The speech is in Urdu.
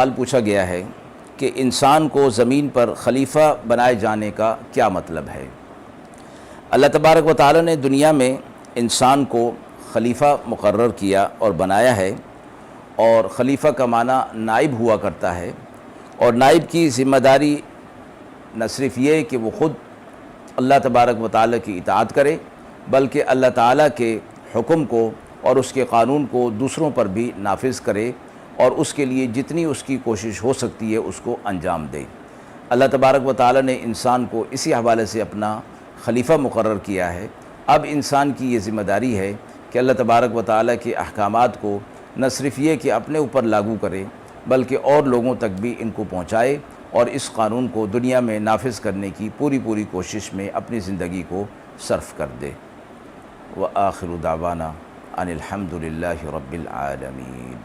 سوال پوچھا گیا ہے کہ انسان کو زمین پر خلیفہ بنائے جانے کا کیا مطلب ہے؟ اللہ تبارک و تعالی نے دنیا میں انسان کو خلیفہ مقرر کیا اور بنایا ہے، اور خلیفہ کا معنی نائب ہوا کرتا ہے، اور نائب کی ذمہ داری نہ صرف یہ کہ وہ خود اللہ تبارک و تعالی کی اطاعت کرے، بلکہ اللہ تعالی کے حکم کو اور اس کے قانون کو دوسروں پر بھی نافذ کرے، اور اس کے لیے جتنی اس کی کوشش ہو سکتی ہے اس کو انجام دے۔ اللہ تبارک و تعالی نے انسان کو اسی حوالے سے اپنا خلیفہ مقرر کیا ہے۔ اب انسان کی یہ ذمہ داری ہے کہ اللہ تبارک و تعالی کے احکامات کو نہ صرف یہ کہ اپنے اوپر لاگو کرے، بلکہ اور لوگوں تک بھی ان کو پہنچائے، اور اس قانون کو دنیا میں نافذ کرنے کی پوری کوشش میں اپنی زندگی کو صرف کر دے۔ وآخر دعوانا ان الحمد للہ رب العالمین۔